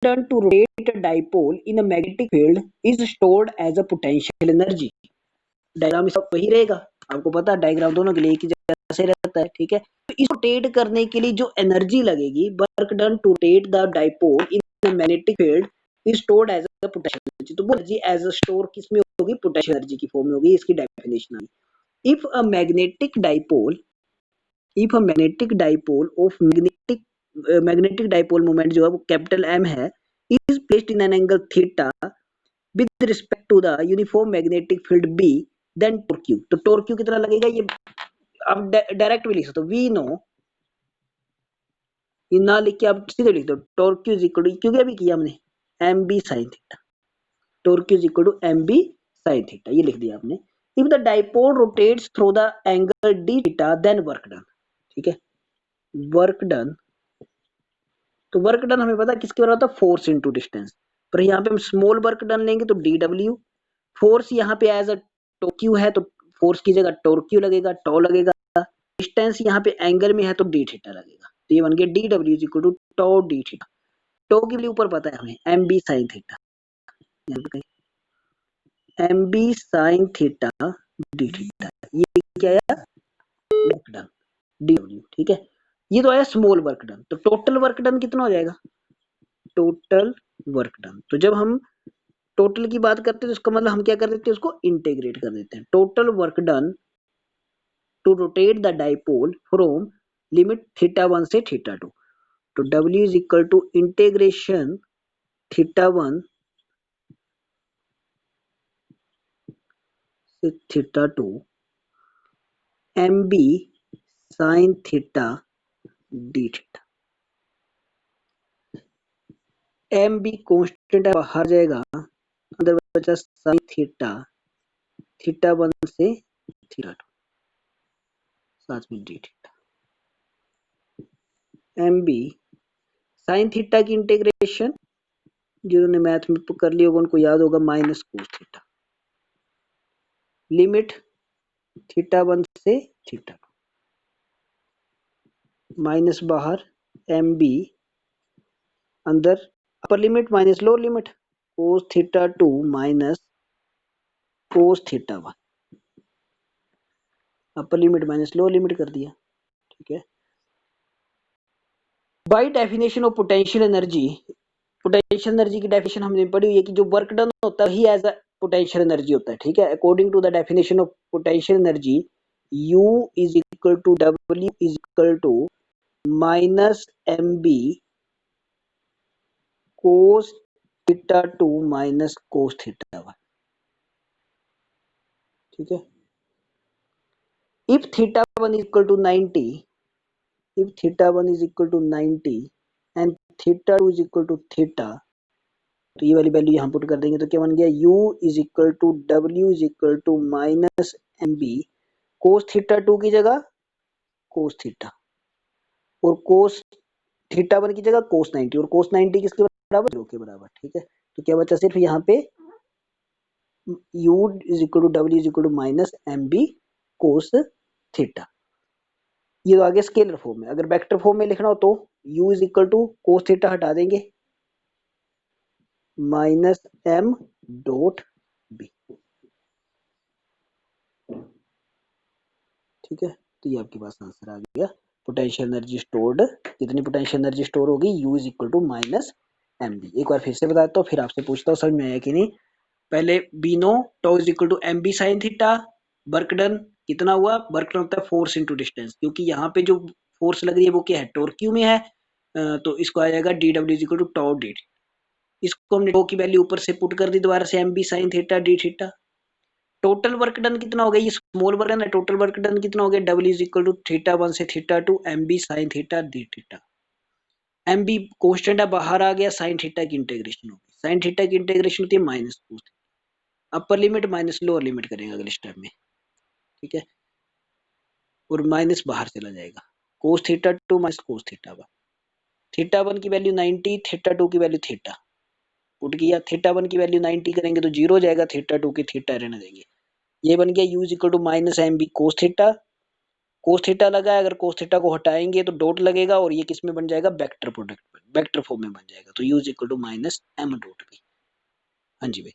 done to rotate a dipole in a magnetic field is stored as a potential energy। Diagram इसका वही रहेगा, आपको पता है डायग्राम दोनों के लिए एक ही जैसे रहता है, ठीक है। तो इसको रोटेट करने के लिए जो एनर्जी लगेगी, work done to rotate the dipole in the magnetic field is stored as a potential energy. तो वो एनर्जी एज अ स्टोर किसमें होगी, पोटेंशियल एनर्जी की फॉर्म में होगी। इसकी डेफिनेशन है, if a magnetic dipole of magnetic dipole moment जो है वो कैपिटल एम है, is placed in an angle theta with respect to the uniform magnetic field B, then torque Q. तो टॉर्क क्यू कितना लगेगा, ये आप डायरेक्ट भी लिख सकते हो, वी नो, ये ना लिख के आप सीधे लिख दो torque Q is equal to, क्योंकि अभी किया हमने M B sine theta, torque Q is equal to M B sine theta, ये लिख दिया आपने। If the dipole rotates through the angle D theta then work done, ठीक है। वर्क डन, तो वर्क डन हमें पता है किसके बराबर होता है, फोर्स इनटू डिस्टेंस, पर यहाँ पे हम स्मॉल वर्क डन लेंगे तो डी डब्ल्यू, फोर्स यहाँ पे एज अ टो क्यू है तो फोर्स की जगह टोर क्यू लगेगा, टो लगेगा, डिस्टेंस यहाँ पे एंगल में है तो डी थीटा लगेगा, तो ये बन गया D W is equal to tau D theta. Tau की वैल्यू ऊपर पता है हमें M B sine theta, M B sine theta D theta, ये क्या है वर्क डन डी डब्ल्यू, ठीक है। ये तो आया स्मॉल वर्क डन, तो टोटल वर्क डन कितना हो जाएगा, टोटल वर्क डन। तो जब हम टोटल की बात करते हैं तो उसका मतलब हम क्या कर देते हैं, उसको इंटीग्रेट कर देते हैं। Total work done to rotate the dipole from limit theta 1 से थीटा 2, तो W is equal to integration theta 1 से theta 2 MB sine theta D theta. MB constant है, बाहर जाएगा, अंदर बचा साइन थीटा, थीटा 1 से थीटा 2, साथ में D theta. MB sine theta की इंटीग्रेशन जिन्होंने मैथ में कर लिया होगा उनको याद होगा, minus cos theta, limit theta 1 से थीटा 2, माइनस बाहर, MB अंदर, अपर लिमिट माइनस लोअर लिमिट, कोस थीटा 2 माइनस कोस थीटा 1, अपर लिमिट माइनस लोअर लिमिट कर दिया, ठीक है। By definition of potential energy, potential energy की डेफिनेशन हमने पढ़ी हुई है कि जो वर्क डन होता है ही एज अ पोटेंशियल एनर्जी होता है, ठीक है। According to the definition of potential energy, U is equal to W is equal to minus MB cos theta 2 minus cos theta 1, ठीक है। If theta 1 is equal to 90, if theta 1 is equal to 90 and theta 2 is equal to theta, तो ये वाली value यहाँ put कर देंगे तो क्या बन गया, U is equal to W is equal to minus MB cos theta 2 की जगह cos theta और cos theta 1 की जगह cos 90, और cos 90 किसके बराबर, 0 के बराबर, ठीक है। तो क्या बचा सिर्फ यहाँ पे U is equal to W is equal to minus MB cos theta। ये तो आगे स्केलर फॉर्म में, अगर वेक्टर फॉर्म में लिखना हो तो U is equal to cos theta हटा देंगे माइनस M डॉट B, ठीक है। तो ये आपके पास आंसर आ गया, पोटेंशियल एनर्जी स्टोर्ड, कितनी पोटेंशियल एनर्जी स्टोर होगी, U is equal to minus MB। एक बार फिर से बताता हूँ फिर आपसे पूछता हूँ समझ में आया कि नहीं। पहले we know tau is equal to MB sine theta, work done कितना हुआ, वर्क डन होता है फोर्स इनटू डिस्टेंस, क्योंकि यहाँ पे जो फोर्स लग रही है वो क्या है, टॉर्क क्यू में है, तो इसको आ जाएगा D W is equal to tau D. इसको हमने टॉ की वैल्यू ऊपर से पुट कर दी दोबारा से, MB sine theta D theta. Total work done कितना हो गया, ये स्मॉल वर्क डन है, टोटल वर्क डन कितना हो गया, W is equal to theta 1 से theta 2 MB sine theta D theta. MB constant है, बाहर आ गया, साइन थीटा की इंटीग्रेशन होगी, साइन थीटा की इंटीग्रेशन होती है minus cos, upper limit minus lower limit करेंगे अगले स्टेप में, ठीक है। और माइनस बाहर चला जाएगा, कोस theta 2 minus cos theta 1, theta 1 की वैल्यू 90, थीटा 2 की वैल्यू थीटा, पुट किया, थीटा 1 की वैल्यू 90 करेंगे तो 0 हो जाएगा, थीटा 2 की थीटा रहने देंगे, ये बन गया U is equal to minus MB cos theta cos theta लगा है, अगर कोस थीटा को हटाएंगे तो डॉट लगेगा और ये किस में बन जाएगा, वेक्टर प्रोडक्ट, वेक्टर फॉर्म में बन जाएगा, तो u is equal to minus M dot B. हाँ जी भाई।